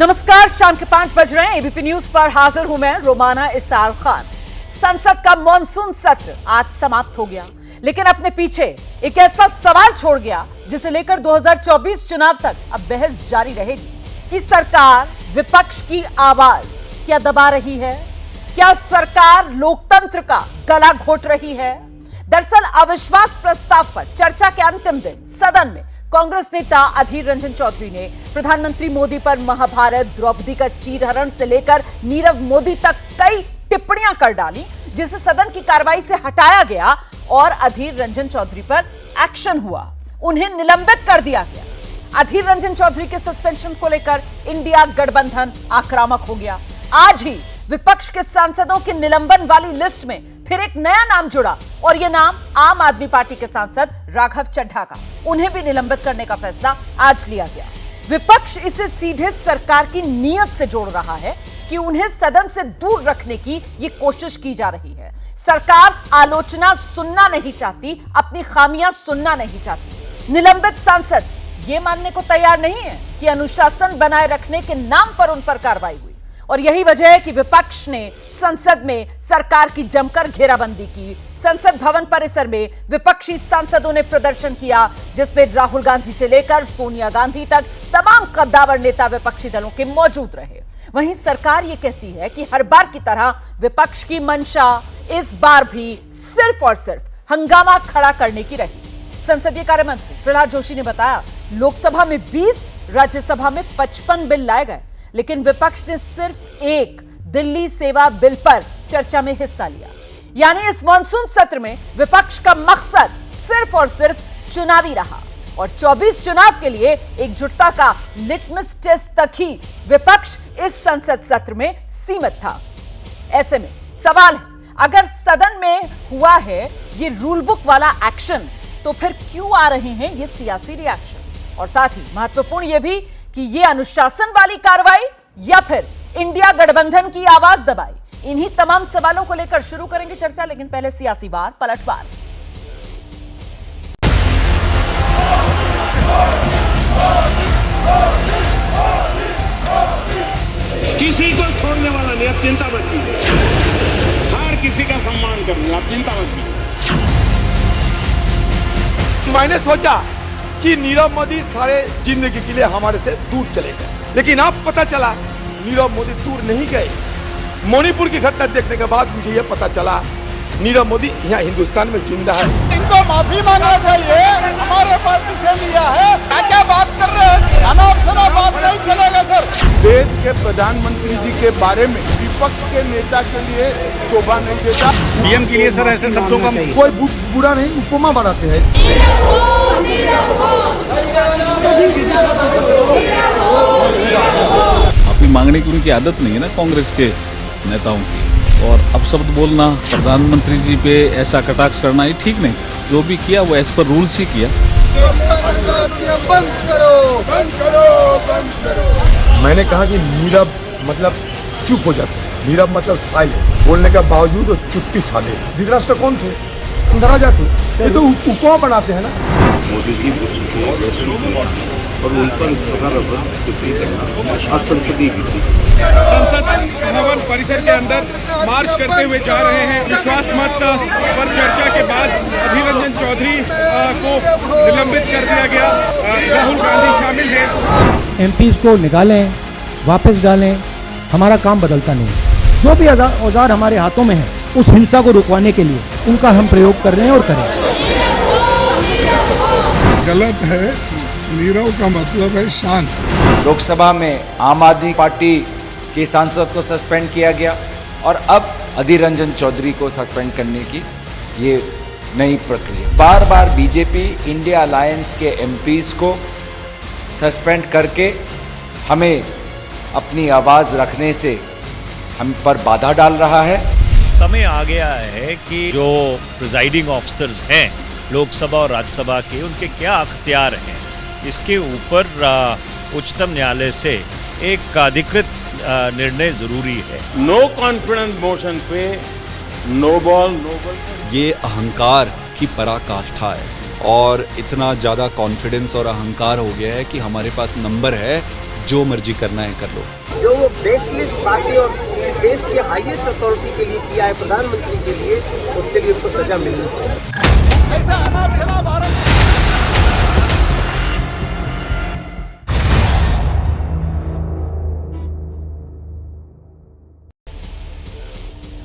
नमस्कार, शाम के 5 बज रहे हैं। एबीपी न्यूज पर हाजिर हूं मैं रोमाना इसार खान। संसद का मॉनसून सत्र आज समाप्त हो गया, लेकिन अपने पीछे एक ऐसा सवाल छोड़ गया जिसे लेकर 2024 चुनाव तक अब बहस जारी रहेगी कि सरकार विपक्ष की आवाज क्या दबा रही है, क्या सरकार लोकतंत्र का गला घोट रही है। दरअसल अविश्वास प्रस्ताव पर चर्चा के अंतिम दिन सदन में कांग्रेस नेता अधीर रंजन चौधरी ने प्रधानमंत्री मोदी पर महाभारत, द्रौपदी का चीरहरण से लेकर नीरव मोदी तक कई टिप्पणियां कर डाली, जिसे सदन की कार्रवाई से हटाया गया और अधीर रंजन चौधरी पर एक्शन हुआ। उन्हें निलंबित कर दिया गया। अधीर रंजन चौधरी के सस्पेंशन को लेकर इंडिया गठबंधन आक्रामक हो गया। आज ही विपक्ष के सांसदों के निलंबन वाली लिस्ट में फिर एक नया नाम जुड़ा और यह नाम आम आदमी पार्टी के सांसद राघव चड्ढा का। उन्हें भी निलंबित करने का फैसला आज लिया गया। विपक्ष इसे सीधे सरकार की नीयत से जोड़ रहा है कि उन्हें सदन से दूर रखने की यह कोशिश की जा रही है। सरकार आलोचना सुनना नहीं चाहती, अपनी खामियां सुनना नहीं चाहती। निलंबित सांसद यह मानने को तैयार नहीं है कि अनुशासन बनाए रखने के नाम पर उन पर कार्रवाई हुई, और यही वजह है कि विपक्ष ने संसद में सरकार की जमकर घेराबंदी की। संसद भवन परिसर में विपक्षी सांसदों ने प्रदर्शन किया, जिसमें राहुल गांधी से लेकर सोनिया गांधी तक तमाम कद्दावर नेता विपक्षी दलों के मौजूद रहे। वहीं सरकार ये कहती है कि हर बार की तरह विपक्ष की मंशा इस बार भी सिर्फ और सिर्फ हंगामा खड़ा करने की रही। संसदीय कार्य मंत्री प्रहलाद जोशी ने बताया, लोकसभा में 20, राज्यसभा में 55 बिल लाए गए, लेकिन विपक्ष ने सिर्फ एक दिल्ली सेवा बिल पर चर्चा में हिस्सा लिया। यानी इस मॉनसून सत्र में विपक्ष का मकसद सिर्फ और सिर्फ चुनावी रहा और 24 चुनाव के लिए एकजुटता का लिटमस टेस्ट तक ही विपक्ष इस संसद सत्र में सीमित था। ऐसे में सवाल है, अगर सदन में हुआ है ये रूल बुक वाला एक्शन, तो फिर क्यों आ रहे हैं ये सियासी रिएक्शन? और साथ ही महत्वपूर्ण यह भी कि यह अनुशासन वाली कार्रवाई या फिर इंडिया गठबंधन की आवाज दबाई। इन्हीं तमाम सवालों को लेकर शुरू करेंगे चर्चा, लेकिन पहले सियासी पलटवार। किसी को छोड़ने वाला नहीं, आप चिंता मत कीजिए। हर किसी का सम्मान करूंगा, आप चिंता मत कीजिए। मैंने सोचा कि नीरव मोदी सारे जिंदगी के लिए हमारे से दूर चले गए, लेकिन अब पता चला नीरव मोदी दूर नहीं गए। मणिपुर की घटना देखने के बाद मुझे यह पता चला नीरव मोदी यहाँ हिंदुस्तान में जिंदा है। इनको माफी मांगना चाहिए, हमारे पार्टी से लिया है। क्या बात कर रहे हैं? अनावश्यक बात नहीं चलेगा सर। देश के प्रधानमंत्री जी के बारे में विपक्ष के नेता के लिए शोभा नहीं देता। पीएम के लिए सर ऐसे शब्दों का कोई बुरा नहीं, उपमा बनाते हैं। माफी मांगने की उनकी आदत नहीं है ना कांग्रेस के नेताओं की, और अब शब्द बोलना, प्रधानमंत्री जी पे ऐसा कटाक्ष करना ये ठीक नहीं। जो भी किया वो एज पर रूल्स ही किया। बंद करो, बंद करो, बंद करो। मैंने कहा कि नीरव मतलब चुप हो जाते हैं, नीरव मतलब साइलेंट। बोलने के बावजूद वो चुप्पी साधे। धृतराष्ट्र कौन थे? अंधरा जाते। ये तो उपमा बनाते हैं ना। मोदी जी और उन पर संसदीय संसद भवन परिसर के अंदर मार्च करते हुए जा रहे हैं। विश्वास मत पर चर्चा के बाद अधीर रंजन चौधरी को निलंबित कर दिया गया। राहुल गांधी शामिल हैं। एमपीज को निकालें, वापस डालें, हमारा काम बदलता नहीं। जो भी औजार हमारे हाथों में है, उस हिंसा को रुकवाने के लिए उनका हम प्रयोग कर रहे हैं और करें। गलत है। नीरव का मतलब है शांत। लोकसभा में आम आदमी पार्टी के सांसद को सस्पेंड किया गया और अब अधीर रंजन चौधरी को सस्पेंड करने की ये नई प्रक्रिया। बार बार बीजेपी इंडिया अलायंस के एमपीज को सस्पेंड करके हमें अपनी आवाज रखने से हम पर बाधा डाल रहा है। समय आ गया है कि जो प्रिजाइडिंग ऑफिसर्स हैं लोकसभा और राज्यसभा के, उनके क्या अख्तियार हैं, इसके ऊपर उच्चतम न्यायालय से एक अधिकृत निर्णय जरूरी है। नो कॉन्फिडेंस मोशन पे नो बॉल नो बॉल। ये अहंकार की पराकाष्ठा है और इतना ज़्यादा कॉन्फिडेंस और अहंकार हो गया है कि हमारे पास नंबर है जो मर्जी करना है कर लो। जो वो बेसलेस बातें और देश के हाईएस्ट अथॉरिटी के लिए किया है, प्रधानमंत्री के लिए, उसके लिए उनको सजा मिलनी चाहिए।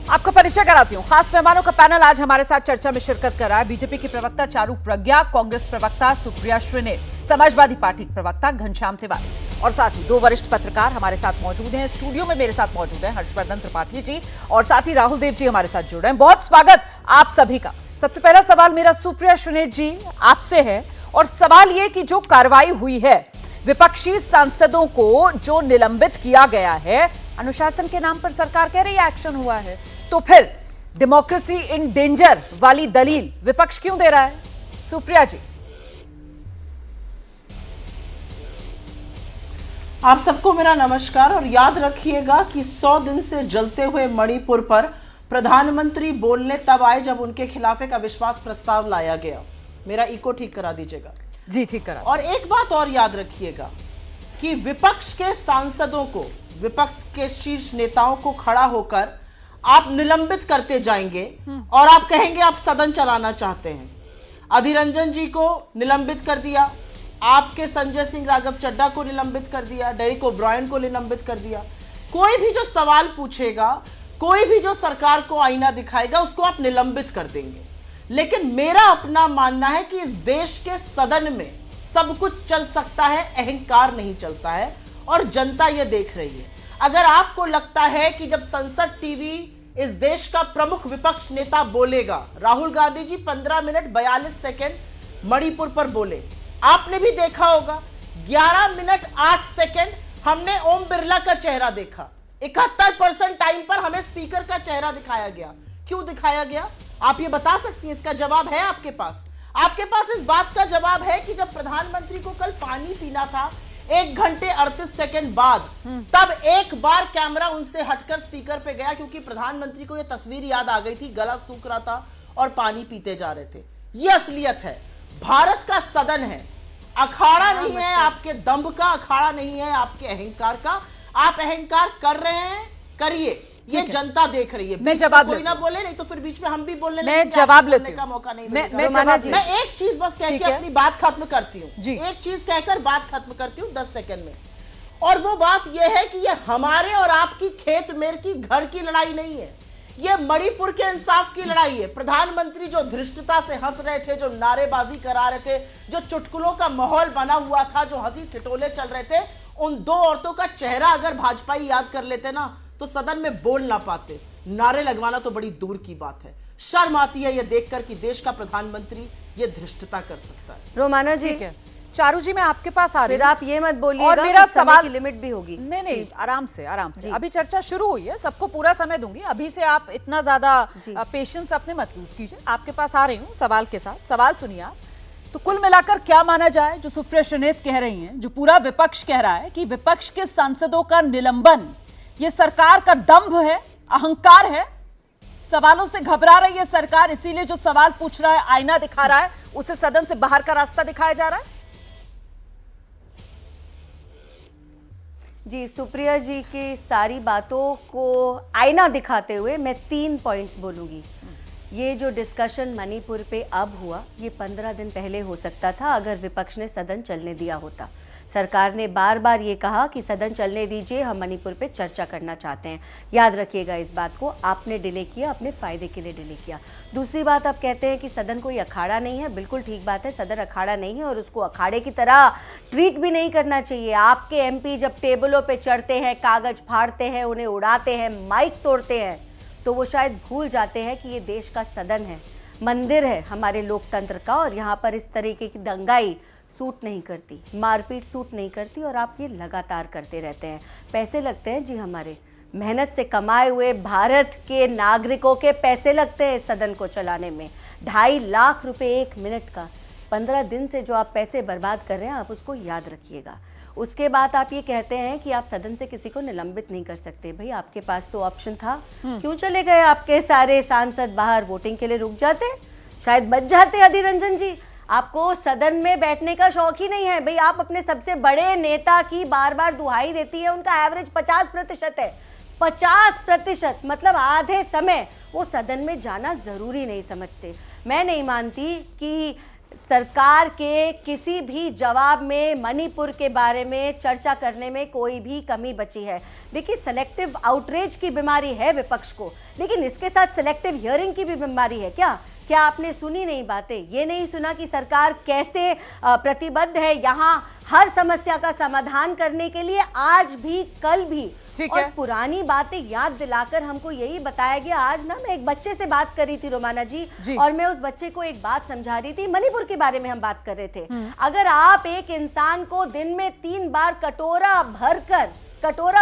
आपका परिचय कराती हूँ। खास मेहमानों का पैनल आज हमारे साथ चर्चा में शिरकत कर रहा है। बीजेपी की प्रवक्ता चारू प्रज्ञा, कांग्रेस प्रवक्ता सुप्रिया श्रीनेत, समाजवादी पार्टी प्रवक्ता घनश्याम तिवारी और साथ ही दो वरिष्ठ पत्रकार हमारे साथ मौजूद हैं। स्टूडियो में मेरे साथ मौजूद हैं हर्षवर्धन त्रिपाठी जी और साथ ही राहुल देव जी हमारे साथ जुड़ रहे हैं। बहुत स्वागत आप सभी का। सबसे पहला सवाल मेरा सुप्रिया श्रीनेत जी आपसे है और सवाल ये कि जो कार्रवाई हुई है, विपक्षी सांसदों को जो निलंबित किया गया है, अनुशासन के नाम पर सरकार कह रही है एक्शन हुआ है, तो फिर डेमोक्रेसी इन डेंजर वाली दलील विपक्ष क्यों दे रहा है? सुप्रिया जी। आप सबको मेरा नमस्कार और याद रखिएगा कि 100 दिन से जलते हुए मणिपुर पर प्रधानमंत्री बोलने तब आए जब उनके खिलाफ एक अविश्वास प्रस्ताव लाया गया। मेरा इको ठीक करा दीजिएगा। जी ठीक करा। और एक बात और याद रखिएगा कि विपक्ष के सांसदों को, विपक्ष के शीर्ष नेताओं को खड़ा होकर आप निलंबित करते जाएंगे और आप कहेंगे आप सदन चलाना चाहते हैं। अधीर रंजन जी को निलंबित कर दिया, आपके संजय सिंह राघव चड्ढा को निलंबित कर दिया, डेरेक ओब्रायन को निलंबित कर दिया। कोई भी जो सवाल पूछेगा, कोई भी जो सरकार को आईना दिखाएगा, उसको आप निलंबित कर देंगे। लेकिन मेरा अपना मानना है कि इस देश के सदन में सब कुछ चल सकता है, अहंकार नहीं चलता है और जनता ये देख रही है। अगर आपको लगता है कि जब संसद टीवी इस देश का प्रमुख विपक्ष नेता बोलेगा, राहुल गांधी जी 15 मिनट 42 सेकंड मणिपुर पर बोले, आपने भी देखा होगा 11 मिनट 8 सेकंड हमने ओम बिरला का चेहरा देखा। 71% टाइम पर हमें स्पीकर का चेहरा दिखाया गया। क्यों दिखाया गया? आप ये बता सकती हैं? इसका जवाब है आपके पास? आपके पास इस बात का जवाब है कि जब प्रधानमंत्री को कल पानी पीना था 1 घंटे 38 सेकंड बाद, तब एक बार कैमरा उनसे हटकर स्पीकर पे गया क्योंकि प्रधानमंत्री को यह तस्वीर याद आ गई थी, गला सूख रहा था और पानी पीते जा रहे थे। यह असलियत है। भारत का सदन है, अखाड़ा नहीं है आपके दंभ का, अखाड़ा नहीं है आपके अहंकार का। आप अहंकार कर रहे हैं, करिए, ये जनता देख रही है। मैं जवाब कोई ना बोले, नहीं तो फिर बीच में हम भी बोलने मैं जवाब लेती का मौका नहीं मैं एक चीज बस कह के अपनी बात खत्म करती हूँ। एक चीज कहकर बात खत्म करती हूँ 10 सेकंड में, और वो बात ये है कि ये हमारे और आपकी खेत मेर की घर की लड़ाई नहीं है, ये मणिपुर के इंसाफ की लड़ाई है। प्रधानमंत्री जो धृष्टता से हंस रहे थे, जो नारेबाजी करा रहे थे, जो चुटकुलों का माहौल बना हुआ था, जो हंसी ठिठोले चल रहे थे, उन दो औरतों का चेहरा अगर भाजपाई याद कर लेते ना तो सदन में बोल ना पाते। नारे लगवाना तो बड़ी दूर की बात है। शर्म आती है ये देखकर कि देश का प्रधानमंत्री ये धृष्टता कर सकता है। रोमाना जी, चारू जी मैं आपके पास आ रही हूँ। आप ये मत बोलिएगा और मेरा सवाल की लिमिट भी होगी। नहीं, आराम से अभी चर्चा शुरू हुई है, सबको पूरा समय दूंगी। अभी से आप इतना ज्यादा पेशेंस अपने मत लूज कीजिए। आपके पास आ रही हूँ सवाल के साथ। सवाल सुनिए आप। तो कुल मिलाकर क्या माना जाए जो सुप्रिया श्रीनेत कह रही हैं, जो पूरा विपक्ष कह रहा है कि विपक्ष के सांसदों का निलंबन ये सरकार का दंभ है, अहंकार है, सवालों से घबरा रही है सरकार, इसीलिए जो सवाल पूछ रहा है, आईना दिखा रहा है, उसे सदन से बाहर का रास्ता दिखाया जा रहा है? जी, सुप्रिया जी की सारी बातों को आईना दिखाते हुए मैं 3 पॉइंट्स बोलूंगी। ये जो डिस्कशन मणिपुर पे अब हुआ, ये 15 दिन पहले हो सकता था अगर विपक्ष ने सदन चलने दिया होता। सरकार ने बार बार ये कहा कि सदन चलने दीजिए, हम मणिपुर पे चर्चा करना चाहते हैं। याद रखिएगा इस बात को, आपने डिले किया, अपने फायदे के लिए डिले किया। दूसरी बात, आप कहते हैं कि सदन कोई अखाड़ा नहीं है। बिल्कुल ठीक बात है, सदन अखाड़ा नहीं है और उसको अखाड़े की तरह ट्रीट भी नहीं करना चाहिए। आपके एमपी जब टेबलों पे चढ़ते हैं, कागज फाड़ते हैं, उन्हें उड़ाते हैं, माइक तोड़ते हैं, तो वो शायद भूल जाते हैं कि ये देश का सदन है, मंदिर है हमारे लोकतंत्र का, और यहाँ पर इस तरीके की दंगाई सूट नहीं करती, मारपीट सूट नहीं करती, और आप ये लगातार करते रहते हैं। पैसे लगते हैं जी, हमारे मेहनत से कमाए हुए भारत के नागरिकों के पैसे लगते हैं सदन को चलाने में। 2.5 लाख रुपए 1 मिनट का। 15 दिन से जो आप पैसे बर्बाद कर रहे हैं, आप उसको याद रखिएगा। उसके बाद आप ये कहते हैं कि आप सदन से किसी को निलंबित नहीं कर सकते। भाई, आपके पास तो ऑप्शन था, क्यों चले गए? आपके सारे सांसद बाहर वोटिंग के लिए रुक जाते, शायद बच जाते अधीर रंजन जी। आपको सदन में बैठने का शौक ही नहीं है भाई। आप अपने सबसे बड़े नेता की बार बार दुहाई देती है, उनका एवरेज 50% है। 50% मतलब आधे समय वो सदन में जाना जरूरी नहीं समझते। मैं नहीं मानती कि सरकार के किसी भी जवाब में मणिपुर के बारे में चर्चा करने में कोई भी कमी बची है। देखिए, सेलेक्टिव आउटरीच की बीमारी है विपक्ष को, लेकिन इसके साथ सेलेक्टिव हियरिंग की भी बीमारी है। क्या आपने सुनी नहीं बातें? ये नहीं सुना कि सरकार कैसे प्रतिबद्ध है यहाँ हर समस्या का समाधान करने के लिए, आज भी कल भी। और पुरानी बातें याद दिलाकर हमको यही बताया गया। आज ना मैं एक बच्चे से बात कर रही थी रोमाना जी, और मैं उस बच्चे को एक बात समझा रही थी। मणिपुर के बारे में हम बात कर रहे थे। अगर आप एक इंसान को दिन में 3 बार कटोरा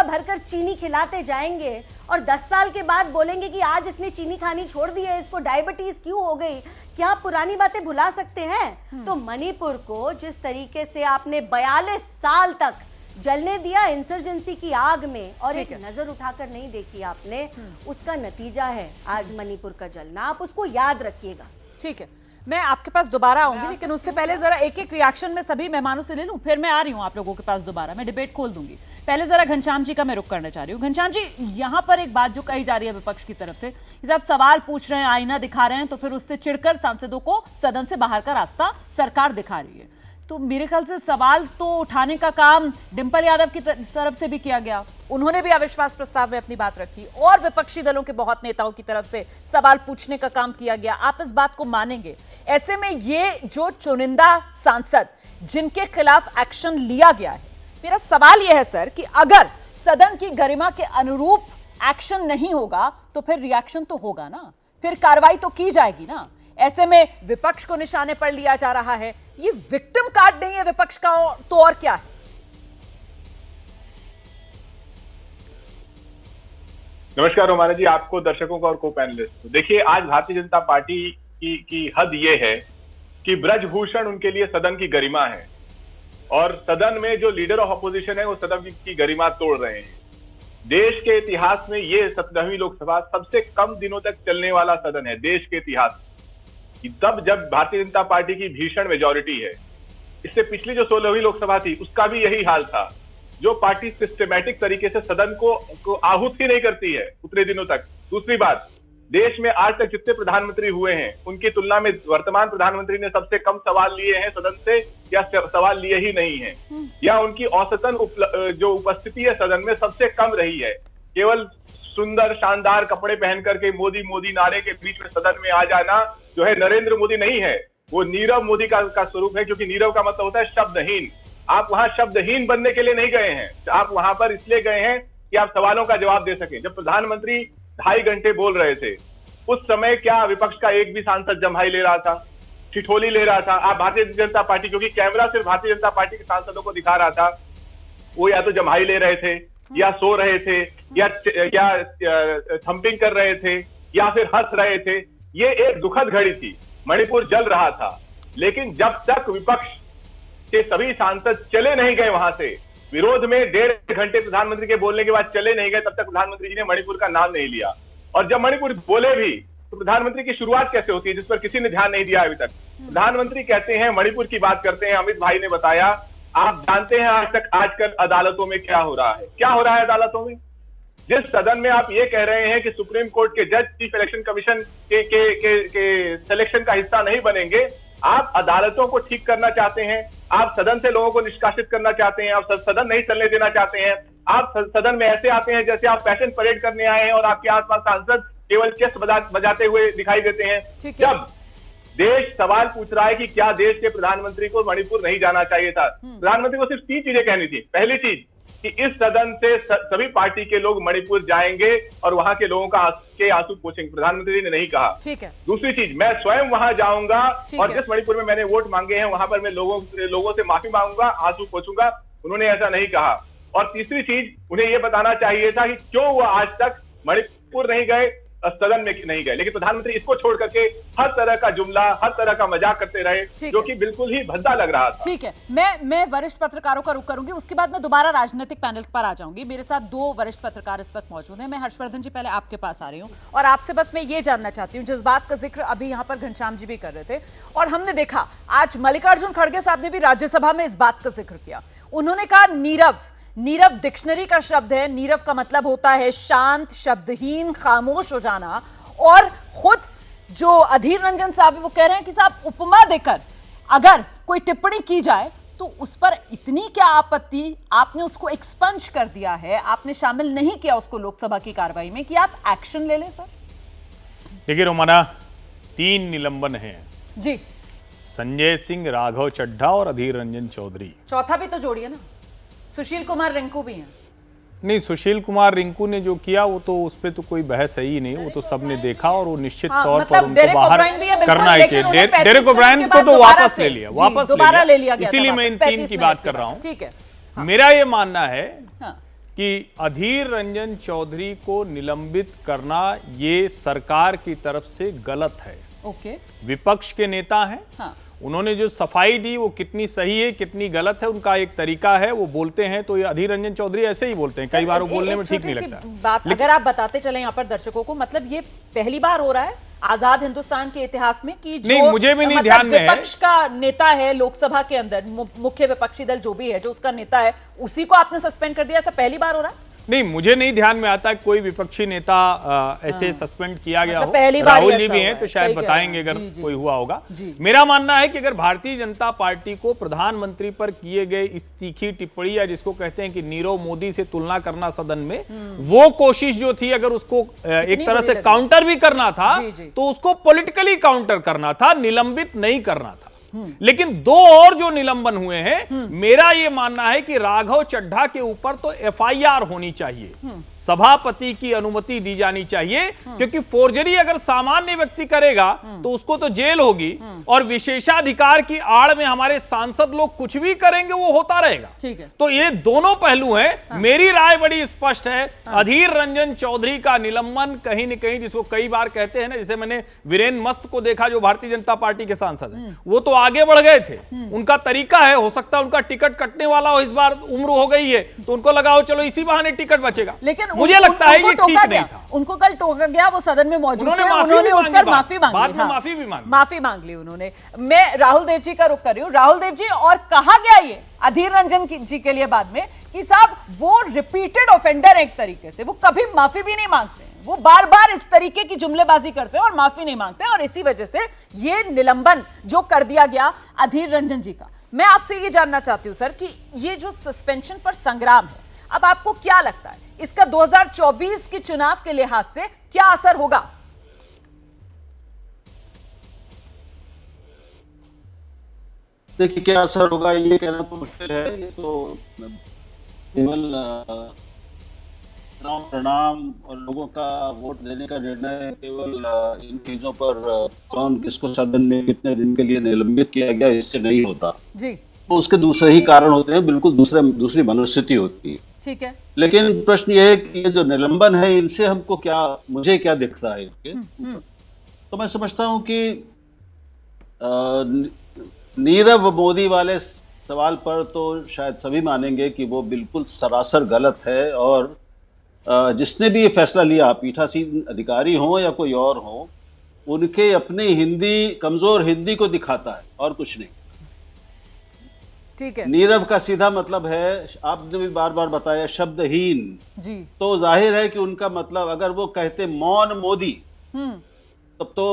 भरकर चीनी खिलाते जाएंगे और 10 साल के बाद बोलेंगे कि आज इसने चीनी खानी छोड़ दी है, इसको डायबिटीज क्यों हो गई, क्या आप पुरानी बातें भुला सकते हैं? तो मणिपुर को जिस तरीके से आपने 42 साल तक जलने दिया इंसर्जेंसी की आग में, और एक नजर उठाकर नहीं देखी आपने, उसका नतीजा है आज मणिपुर का जलना। आप उसको याद रखिएगा। ठीक है, मैं आपके पास दोबारा आऊंगी, लेकिन उससे पहले जरा एक एक रिएक्शन में सभी मेहमानों से ले लूं, फिर मैं आ रही हूं आप लोगों के पास दोबारा, मैं डिबेट खोल दूंगी। पहले जरा घनश्याम जी का मैं रुख करना चाह रही हूँ। घनश्याम जी, यहां पर एक बात जो कही जा रही है विपक्ष की तरफ से, जब आप सवाल पूछ रहे हैं, आईना दिखा रहे हैं, तो फिर उससे चिढ़कर सांसदों को सदन से बाहर का रास्ता सरकार दिखा रही है। तो मेरे ख्याल से सवाल तो उठाने का काम डिंपल यादव की तरफ से भी किया गया, उन्होंने भी अविश्वास प्रस्ताव में अपनी बात रखी, और विपक्षी दलों के बहुत नेताओं की तरफ से सवाल पूछने का काम किया गया। आप इस बात को मानेंगे? ऐसे में ये जो चुनिंदा सांसद जिनके खिलाफ एक्शन लिया गया है, मेरा सवाल यह है सर कि अगर सदन की गरिमा के अनुरूप एक्शन नहीं होगा तो फिर रिएक्शन तो होगा ना, फिर कार्रवाई तो की जाएगी ना। ऐसे में विपक्ष को निशाने पर लिया जा रहा है, ये विक्टिम कार्ड नहीं है विपक्ष का तो और क्या है? नमस्कार रोमाना जी, आपको, दर्शकों को और को पैनलिस्ट। देखिए, आज भारतीय जनता पार्टी की हद ये है कि ब्रजभूषण उनके लिए सदन की गरिमा है, और सदन में जो लीडर ऑफ अपोजिशन है वो सदन की गरिमा तोड़ रहे हैं। देश के इतिहास में ये 17वीं लोकसभा सबसे कम दिनों तक चलने वाला सदन है देश के इतिहास में, तब जब भारतीय जनता पार्टी की भीषण मेजॉरिटी है। इससे पिछली जो 16वीं लोकसभा थी उसका भी यही हाल था। जो पार्टी सिस्टमैटिक तरीके से सदन को आहूत ही नहीं करती है उतने दिनों तक। दूसरी बात, देश में आज तक जितने प्रधानमंत्री हुए हैं उनकी तुलना में वर्तमान प्रधानमंत्री ने सबसे कम सवाल लिए हैं सदन से, या सवाल लिए ही नहीं है, या उनकी औसतन जो उपस्थिति है सदन में सबसे कम रही है। केवल सुंदर शानदार कपड़े पहन करके मोदी नारे के बीच में सदन में आ जाना जो है नरेंद्र मोदी नहीं है, वो नीरव मोदी का स्वरूप है, क्योंकि नीरव का मतलब होता है शब्दहीन। आप वहां शब्दहीन बनने के लिए नहीं गए हैं, आप वहां पर इसलिए गए हैं कि आप सवालों का जवाब दे सकें। जब प्रधानमंत्री 2.5 घंटे बोल रहे थे उस समय क्या विपक्ष का एक भी सांसद जम्हाई ले रहा था, ठिठोली ले रहा था? आप भारतीय जनता पार्टी, क्योंकि कैमरा सिर्फ भारतीय जनता पार्टी के सांसदों को दिखा रहा था, वो या तो जम्हाई ले रहे थे, या सो रहे थे, या थंपिंग कर रहे थे, या फिर हंस रहे थे। ये एक दुखद घड़ी थी, मणिपुर जल रहा था, लेकिन जब तक विपक्ष के सभी सांसद चले नहीं गए वहां से, विरोध में 1.5 घंटे प्रधानमंत्री के बोलने के बाद चले नहीं गए, तब तक प्रधानमंत्री जी ने मणिपुर का नाम नहीं लिया। और जब मणिपुर बोले भी तो प्रधानमंत्री की शुरुआत कैसे होती है, जिस पर किसी ने ध्यान नहीं दिया अभी तक। प्रधानमंत्री कहते हैं, मणिपुर की बात करते हैं, अमित भाई ने बताया, आप जानते हैं आजकल अदालतों में क्या हो रहा है? क्या हो रहा है अदालतों में? जिस सदन में आप ये कह रहे हैं कि सुप्रीम कोर्ट के जज चीफ इलेक्शन कमीशन के सिलेक्शन का हिस्सा नहीं बनेंगे, आप अदालतों को ठीक करना चाहते हैं, आप सदन से लोगों को निष्कासित करना चाहते हैं, आप सदन नहीं चलने देना चाहते हैं, आप सदन में ऐसे आते हैं जैसे आप फैशन परेड करने आए हैं और आपके आसपास सांसद केवल चेस बजाते हुए दिखाई देते हैं। जब देश सवाल पूछ रहा है कि क्या देश के प्रधानमंत्री को मणिपुर नहीं जाना चाहिए था, प्रधानमंत्री को सिर्फ 3 चीजें कहनी थी। पहली चीज कि इस सदन से सभी पार्टी के लोग मणिपुर जाएंगे और वहां के लोगों के आंसू पोंछेंगे, प्रधानमंत्री ने नहीं कहा। ठीक है। दूसरी चीज, मैं स्वयं वहां जाऊंगा और जिस मणिपुर में मैंने वोट मांगे हैं वहां पर मैं लोगों से माफी मांगूंगा, आंसू पोंछूंगा, उन्होंने ऐसा नहीं कहा। और तीसरी चीज, उन्हें यह बताना चाहिए था कि क्यों वो आज तक मणिपुर नहीं गए, सदन में नहीं गए, लेकिन प्रधानमंत्री इसको छोड़ करके हर तरह का जुमला, हर तरह का मजाक करते रहे, जो कि बिल्कुल ही भद्दा लग रहा था। ठीक है, मैं वरिष्ठ पत्रकारों का रुख करूंगी, उसके बाद मैं दोबारा राजनीतिक पैनल पर आ जाऊंगी। मेरे साथ दो वरिष्ठ पत्रकार इस वक्त मौजूद हैं। मैं हर्षवर्धन जी पहले आपके पास आ रही हूँ और आपसे बस मैं ये जानना चाहती हूँ, जिस बात का जिक्र अभी यहाँ पर घनश्याम जी भी कर रहे थे और हमने देखा आज मल्लिकार्जुन खड़गे साहब ने भी राज्यसभा में इस बात का जिक्र किया। उन्होंने कहा नीरव डिक्शनरी का शब्द है, नीरव का मतलब होता है शांत, शब्दहीन, खामोश हो जाना। और खुद जो अधीर रंजन साहब वो कह रहे हैं कि साहब उपमा देकर अगर कोई टिप्पणी की जाए तो उस पर इतनी क्या आपत्ति, आपने उसको एक्सपंज कर दिया है, आपने शामिल नहीं किया उसको लोकसभा की कार्रवाई में कि आप एक्शन ले लें। सर देखिए रोमाना, 3 निलंबन हैं जी, संजय सिंह, राघव चड्ढा और अधीर रंजन चौधरी। चौथा भी तो जोड़िए ना, सुशील कुमार रिंकू भी हैं। नहीं, सुशील कुमार रिंकू ने जो किया वो तो उस पर तो कोई बहस है ही नहीं, वो तो सबने देखा और वो निश्चित तौर पर उनको बाहर करना ही चाहिए। डेरेक ओब्रायन को तो वापस ले लिया, इसीलिए मैं इन 3 की बात कर रहा हूं। ठीक है, मेरा ये मानना है कि अधीर रंजन चौधरी को निलंबित करना ये सरकार की तरफ से गलत है। ओके, विपक्ष के नेता हैं, उन्होंने जो सफाई दी वो कितनी सही है कितनी गलत है उनका एक तरीका है, वो बोलते हैं तो ये अधीर रंजन चौधरी ऐसे ही बोलते हैं, कई बार वो बोलने में ठीक नहीं लगता बात। अगर आप बताते चले यहाँ पर दर्शकों को, मतलब ये पहली बार हो रहा है आजाद हिंदुस्तान के इतिहास में कि जो नहीं, मुझे भी नहीं मतलब ध्यान में है, विपक्ष का नेता है लोकसभा के अंदर, मुख्य विपक्षी दल जो भी है, जो उसका नेता है, उसी को आपने सस्पेंड कर दिया, ऐसा पहली बार हो रहा है? नहीं, मुझे नहीं ध्यान में आता कोई विपक्षी नेता ऐसे सस्पेंड किया गया मतलब हो। राहुल जी भी हैं तो शायद बताएंगे अगर कोई हुआ होगा। मेरा मानना है कि अगर भारतीय जनता पार्टी को प्रधानमंत्री पर किए गए इस तीखी टिप्पणी या जिसको कहते हैं कि नीरव मोदी से तुलना करना सदन में, वो कोशिश जो थी अगर उसको एक तरह से काउंटर भी करना था तो उसको पॉलिटिकली काउंटर करना था, निलंबित नहीं करना था। लेकिन 2 और जो निलंबन हुए हैं, मेरा यह मानना है कि राघव चड्ढा के ऊपर तो एफआईआर होनी चाहिए, सभापति की अनुमति दी जानी चाहिए, क्योंकि फोर्जरी अगर सामान्य व्यक्ति करेगा तो उसको तो जेल होगी और विशेषाधिकार की आड़ में हमारे सांसद लोग कुछ भी करेंगे वो होता रहेगा। ठीक है, तो ये दोनों पहलू हैं। मेरी राय बड़ी स्पष्ट है, अधीर रंजन चौधरी का निलंबन कहीं न कहीं, जिसको कई बार कहते हैं ना, जैसे मैंने वीरेन मस्त को देखा जो भारतीय जनता पार्टी के सांसद हैं, वो तो आगे बढ़ गए थे, उनका तरीका है, हो सकता है उनका टिकट कटने वाला हो, इस बार उम्र हो गई है तो उनको लगाओ चलो इसी बहाने टिकट बचेगा। लेकिन मुझे लगता है ये ठीक नहीं था। उनको कल टोका गया, वो सदन में मौजूद थे, उन्होंने उठकर माफी मांग ली उन्होंने। मैं राहुल देव जी का रुख कर रही हूँ। राहुल देव जी, और कहा गया ये अधीर रंजन जी के लिए बाद में कि साहब वो रिपीटेड ऑफेंडर है एक तरीके से, वो कभी माफी भी नहीं मांगते, वो बार बार इस तरीके की जुमलेबाजी करते हैं और माफी नहीं मांगते, और इसी वजह से ये निलंबन जो कर दिया गया अधीर रंजन जी का। मैं आपसे ये जानना चाहती हूँ सर कि ये जो सस्पेंशन पर संग्राम है, अब आपको क्या लगता है इसका 2024 के चुनाव के लिहाज से क्या असर होगा? देखिए, क्या असर होगा ये कहना तो मुश्किल है। ये तो केवल प्रणाम और लोगों का वोट देने का निर्णय केवल इन चीजों पर कौन किसको सदन में कितने दिन के लिए निलंबित किया गया इससे नहीं होता जी। तो उसके दूसरे ही कारण होते हैं, बिल्कुल दूसरी मनोस्थिति होती है। ठीक है, लेकिन प्रश्न ये है कि ये जो निलंबन है इनसे हमको क्या, मुझे क्या दिखता है इनके, तो मैं समझता हूं कि नीरव मोदी वाले सवाल पर तो शायद सभी मानेंगे कि वो बिल्कुल सरासर गलत है, और जिसने भी ये फैसला लिया, पीठासीन अधिकारी हो या कोई और हो, उनके अपनी कमजोर हिंदी को दिखाता है और कुछ नहीं। ठीक है, नीरव का सीधा मतलब है, आपने भी बार बार बताया, शब्दहीन जी। तो जाहिर है कि उनका मतलब, अगर वो कहते मौन मोदी तब तो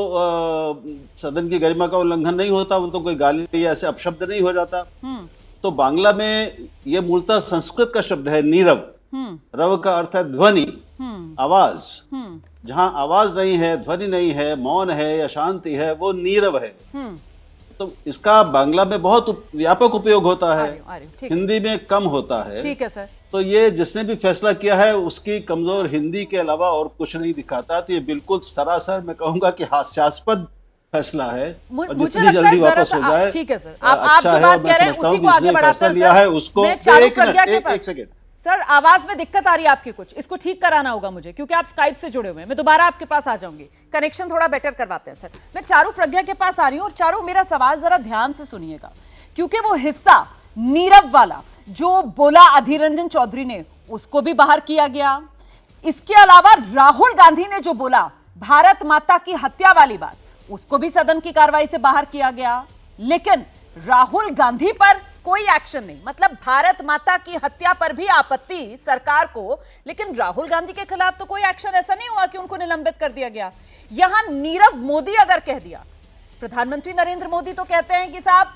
सदन की गरिमा का उल्लंघन नहीं होता, वो तो कोई गाली या ऐसे अपशब्द नहीं हो जाता। तो बांग्ला में ये मूलतः संस्कृत का शब्द है नीरव, रव का अर्थ है ध्वनि, आवाज। जहां आवाज नहीं है, ध्वनि नहीं है, मौन है या शांति है, वो नीरव है। तो इसका बांग्ला में बहुत व्यापक उपयोग होता है, हिंदी में कम होता है। ठीक है सर। तो ये जिसने भी फैसला किया है उसकी कमजोर हिंदी के अलावा और कुछ नहीं दिखाता। तो ये बिल्कुल सरासर मैं कहूंगा कि हास्यास्पद फैसला है, और जितनी जल्दी वापस हो जाए। ठीक है सर, आप जो बात कह रहे हैं उसी को आगे बढ़ाते हैं लिया है उसको। एक सेकंड, सर आवाज में दिक्कत आ रही है आपकी कुछ, इसको ठीक कराना होगा मुझे, क्योंकि आप स्काइप से जुड़े हुए हैं। मैं दोबारा आपके पास आ जाऊंगी, कनेक्शन थोड़ा बेटर करवाते हैं सर। मैं चारू प्रज्ञा के पास आ रही हूं, और चारू मेरा सवाल जरा ध्यान से सुनिएगा, क्योंकि वो हिस्सा नीरव वाला जो बोला अधीर रंजन चौधरी ने, उसको भी बाहर किया गया। इसके अलावा राहुल गांधी ने जो बोला भारत माता की हत्या वाली बात, उसको भी सदन की कार्रवाई से बाहर किया गया। लेकिन राहुल गांधी पर कोई एक्शन नहीं, मतलब भारत माता की हत्या पर भी आपत्ति सरकार को, लेकिन राहुल गांधी के खिलाफ तो कोई एक्शन ऐसा नहीं हुआ कि उनको निलंबित कर दिया गया। यहां नीरव मोदी अगर कह दिया, प्रधानमंत्री नरेंद्र मोदी तो कहते हैं कि साहब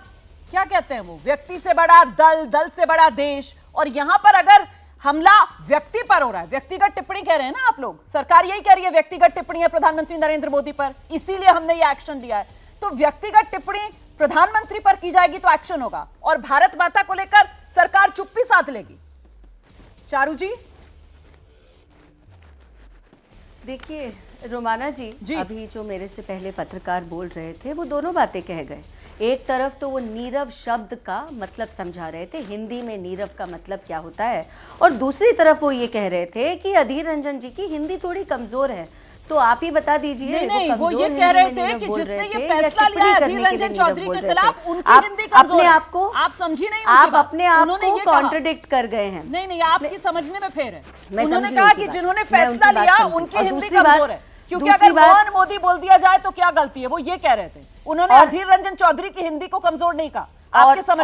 क्या कहते हैं वो, व्यक्ति से बड़ा दल, दल से बड़ा देश, और यहां पर अगर हमला व्यक्ति पर हो रहा है, व्यक्तिगत टिप्पणी कह रहे हैं ना आप लोग, सरकार यही कह रही है व्यक्तिगत टिप्पणी है प्रधानमंत्री नरेंद्र मोदी पर, इसीलिए हमने ये एक्शन लिया है। तो व्यक्तिगत टिप्पणी प्रधानमंत्री पर की जाएगी तो एक्शन होगा, और भारत माता को लेकर सरकार चुप्पी साध लेगी। चारू जी देखिए रोमाना जी, अभी जो मेरे से पहले पत्रकार बोल रहे थे वो दोनों बातें कह गए। एक तरफ तो वो नीरव शब्द का मतलब समझा रहे थे, हिंदी में नीरव का मतलब क्या होता है, और दूसरी तरफ वो ये कह रहे थे कि अधीर रंजन जी की हिंदी थोड़ी कमजोर है। तो आप ही बता दीजिए। नहीं, वो ये कह रहे थे कि जिसने ये फैसला लिया है अधीर रंजन चौधरी के खिलाफ, उनकी हिंदी कमजोर अपने आप को आप समझी नहीं, आप अपने आप को कॉन्ट्रडिक्ट कर गए हैं। नहीं, आपकी समझने में फेर है। उन्होंने कहा कि जिन्होंने फैसला लिया उनकी हिंदी कमजोर है, क्योंकि अगर मौन मोदी बोल दिया जाए तो क्या गलती है, वो ये कह रहे थे। उन्होंने अधीर रंजन चौधरी की हिंदी को कमजोर नहीं कहा।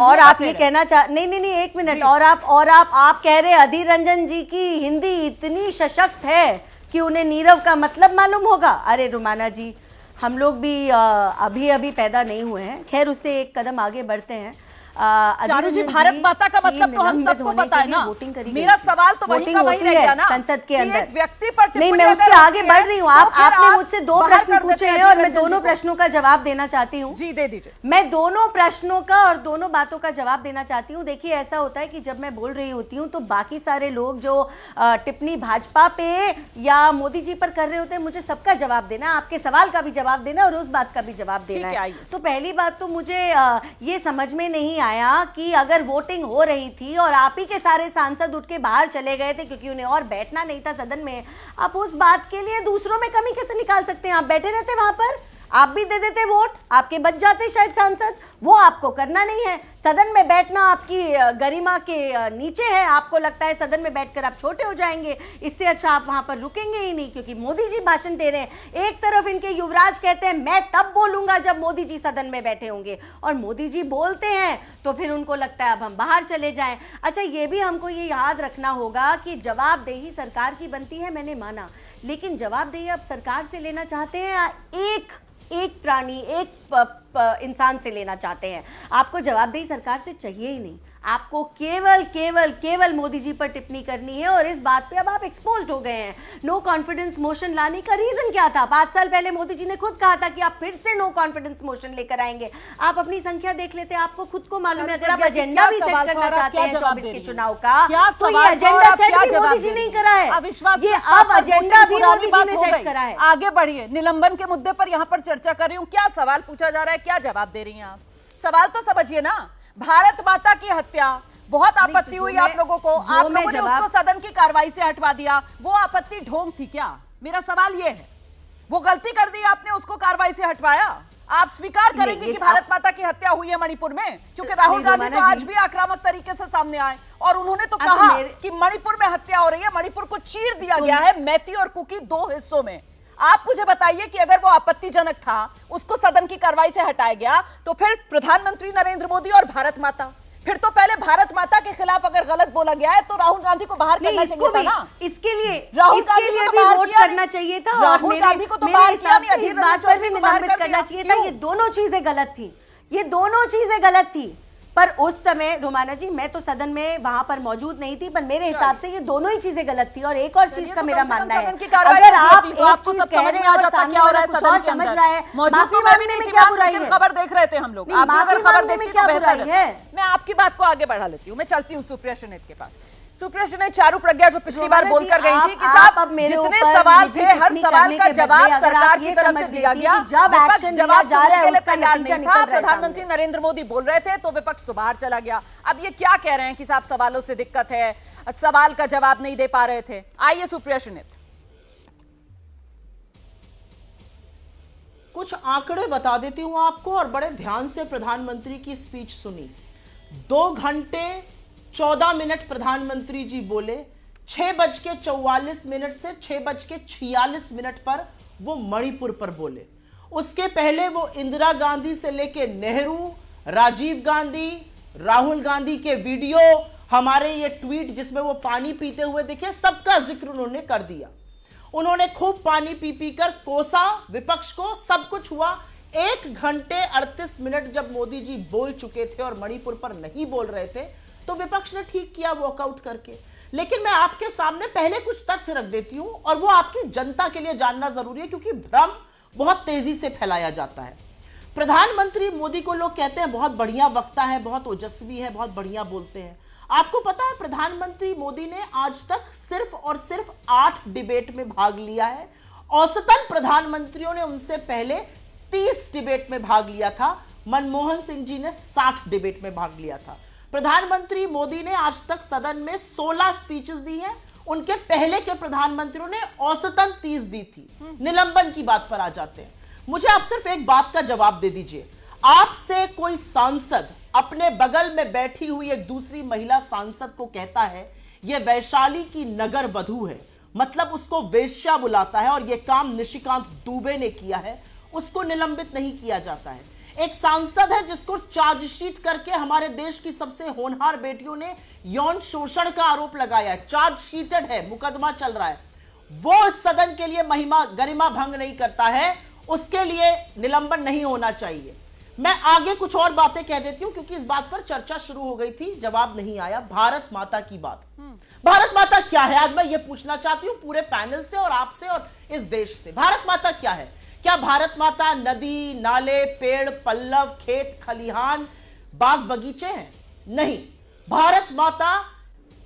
और आप ये कहना नहीं, एक मिनट, और आप कह रहे अधीर रंजन जी की हिंदी इतनी सशक्त है कि उन्हें नीरव का मतलब मालूम होगा। अरे रुमाना जी, हम लोग भी अभी पैदा नहीं हुए हैं, खैर उससे एक कदम आगे बढ़ते हैं। चारू जी, भारत माता का मतलब तो हम सबको पता है ना। मेरा सवाल तो वही का वही रह गया ना, संसद के अंदर व्यक्ति पर नहीं, मैं उसके आगे बढ़ रही हूँ। आपने मुझसे दो प्रश्न पूछे हैं और मैं दोनों प्रश्नों का जवाब देना चाहती हूँ। जी दे दीजिए। मैं दोनों प्रश्नों का और दोनों बातों का जवाब देना चाहती हूँ। देखिए ऐसा होता है कि जब मैं बोल रही होती हूँ तो बाकी सारे लोग जो टिप्पणी भाजपा पे या मोदी जी पर कर रहे होते हैं, मुझे सबका जवाब देना, आपके सवाल का भी जवाब देना और उस बात का भी जवाब देना है। तो पहली बात तो मुझे ये समझ में नहीं आया कि अगर वोटिंग हो रही थी और आप ही के सारे सांसद उठ के बाहर चले गए थे क्योंकि उन्हें और बैठना नहीं था सदन में, आप उस बात के लिए दूसरों में कमी कैसे निकाल सकते हैं? आप बैठे रहते वहां पर, आप भी दे देते वोट, आपके बच जाते शायद सांसद। वो आपको करना नहीं है। सदन में बैठना आपकी गरिमा के नीचे है। आपको लगता है सदन में बैठकर आप छोटे हो जाएंगे, इससे अच्छा आप वहां पर रुकेंगे ही नहीं, क्योंकि मोदी जी भाषण दे रहे हैं। एक तरफ इनके युवराज कहते हैं मैं तब बोलूंगा जब मोदी जी सदन में बैठे होंगे, और मोदी जी बोलते हैं तो फिर उनको लगता है अब हम बाहर चले जाएं। अच्छा, ये भी हमको ये याद रखना होगा कि जवाबदेही सरकार की बनती है, मैंने माना, लेकिन जवाबदेही आप सरकार से लेना चाहते हैं एक प्राणी, एक इंसान से लेना चाहते हैं। आपको जवाबदेही सरकार से चाहिए ही नहीं। आपको केवल मोदी जी पर टिप्पणी करनी है, और इस बात पे अब आप एक्सपोज्ड हो गए हैं। नो कॉन्फिडेंस मोशन लाने का रीजन क्या था? 5 साल पहले मोदी जी ने खुद कहा था कि आप फिर से नो कॉन्फिडेंस मोशन लेकर आएंगे। आप अपनी संख्या देख लेते, आपको खुद को मालूम है। अगर आप एजेंडा भी सेट करना चाहते हैं 24 के चुनाव का, तो ये एजेंडा सेट भी मोदी जी नहीं करा है। ये अब एजेंडा भी मोदी जी ने सेट करा है। आगे बढ़िए, निलंबन के मुद्दे पर यहाँ पर चर्चा कर रही हूँ। क्या सवाल पूछा जा रहा है, क्या जवाब दे रही हैं आप? सवाल तो समझिए ना। भारत माता की हत्या, बहुत आपत्ति हुई आप लोगों को, आप लोगों ने उसको सदन की कार्रवाई से हटवा दिया। वो आपत्ति ढोंग थी क्या? मेरा सवाल ये है, वो गलती कर दी आपने, उसको कार्रवाई से हटवाया। आप स्वीकार करेंगे कि भारत माता की हत्या हुई है मणिपुर में? क्योंकि राहुल गांधी तो आज भी आक्रामक तरीके से सामने आए और उन्होंने तो कहा कि मणिपुर में हत्या हो रही है, मणिपुर को चीर दिया गया है मैती और कुकी 2 हिस्सों में। आप मुझे बताइए कि अगर वो आपत्तिजनक था, उसको सदन की कार्रवाई से हटाया गया, तो फिर प्रधानमंत्री नरेंद्र मोदी और भारत माता, फिर तो पहले भारत माता के खिलाफ अगर गलत बोला गया है तो राहुल गांधी को बाहर करना चाहिए था ना। इसके लिए राहुल गांधी को भी वोट करना चाहिए था, राहुल गांधी को तो बाहर किया नहीं, अधीर रंजन चौधरी को बाहर करना चाहिए था। ये दोनों चीजें गलत थी, ये दोनों चीजें गलत थी। पर उस समय रुमाना जी, मैं तो सदन में वहां पर मौजूद नहीं थी, पर मेरे हिसाब से ये दोनों ही चीजें गलत थी। और एक और चीज का मेरा मानना है, अगर आप एक चीज कह रहे हैं और सामने वाला कुछ और समझ रहा है, माफी मांगने में क्या बुराई है? खबर देख रहे थे हम लोग, आप अगर खबर देखते तो बेहतर है। मैं आपकी बात को आगे बढ़ा लेती हूँ, मैं चलती हूँ सुप्रिया श्रीनेत के पास। सुप्रिया चारू प्रज्ञा जो पिछली बार रोमाना जी, बोलकर गई थी कि आप साहब अब मेरे जितने ऊपर सवाल निजी थे हर टिप्पणी सवाल करने का के बदले जवाब अगर सरकार आप की ये तरफ से समझ दिया लेती गया, कि जब विपक्ष एक्शन जवाब लिया जा रहा है, सुनने के लिए उसका तैयार नतीजा नहीं निकल था। रहा है प्रधानमंत्री नरेंद्र मोदी बोल रहे थे तो विपक्ष तो बाहर चला गया। अब ये क्या कह रहे हैं कि साहब सवालों से दिक्कत है, सवाल का जवाब नहीं दे पा रहे थे। आइए सुप्रिया श्रीनित, कुछ आंकड़े बता देती हूं आपको और बड़े ध्यान से प्रधानमंत्री की स्पीच सुनी। 2 घंटे 14 मिनट प्रधानमंत्री जी बोले। 6:44 से 6:46 पर वो मणिपुर पर बोले। उसके पहले वो इंदिरा गांधी से लेके नेहरू, राजीव गांधी, राहुल गांधी के वीडियो, हमारे ये ट्वीट जिसमें वो पानी पीते हुए दिखे, सबका जिक्र उन्होंने कर दिया। उन्होंने खूब पानी पी पी कर कोसा विपक्ष को, सब कुछ हुआ। 1 घंटे 38 मिनट जब मोदी जी बोल चुके थे और मणिपुर पर नहीं बोल रहे थे तो विपक्ष ने ठीक किया वॉकआउट करके। लेकिन मैं आपके सामने पहले कुछ तथ्य रख देती हूं और वो आपकी जनता के लिए जानना जरूरी है, क्योंकि भ्रम बहुत तेजी से फैलाया जाता है। प्रधानमंत्री मोदी को लोग कहते हैं बहुत बढ़िया वक्ता है, बहुत ओजस्वी है, बहुत बढ़िया बोलते हैं। आपको पता है प्रधानमंत्री मोदी ने आज तक सिर्फ और सिर्फ 8 डिबेट में भाग लिया है। औसतन प्रधानमंत्रियों ने उनसे पहले 30 डिबेट में भाग लिया था। मनमोहन सिंह जी ने 60 डिबेट में भाग लिया था। प्रधानमंत्री मोदी ने आज तक सदन में 16 स्पीचेस दी हैं। उनके पहले के प्रधानमंत्रियों ने औसतन 30 दी थी। निलंबन की बात पर आ जाते हैं। मुझे आप सिर्फ एक बात का जवाब दे दीजिए। आपसे कोई सांसद अपने बगल में बैठी हुई एक दूसरी महिला सांसद को कहता है यह वैशाली की नगर वधू है, मतलब उसको वेश्या बुलाता है और यह काम निशिकांत दुबे ने किया है, उसको निलंबित नहीं किया जाता है। एक सांसद है जिसको चार्जशीट करके हमारे देश की सबसे होनहार बेटियों ने यौन शोषण का आरोप लगाया है, चार्जशीटेड है, मुकदमा चल रहा है, वो इस सदन के लिए गरिमा भंग नहीं करता है, उसके लिए निलंबन नहीं होना चाहिए। मैं आगे कुछ और बातें कह देती हूं क्योंकि इस बात पर चर्चा शुरू हो गई थी, जवाब नहीं आया। भारत माता की बात, भारत माता क्या है आज मैं ये पूछना चाहती हूं पूरे पैनल से और आपसे और इस देश से। भारत माता क्या है? क्या भारत माता नदी, नाले, पेड़, पल्लव, खेत, खलिहान, बाग बगीचे हैं? नहीं, भारत माता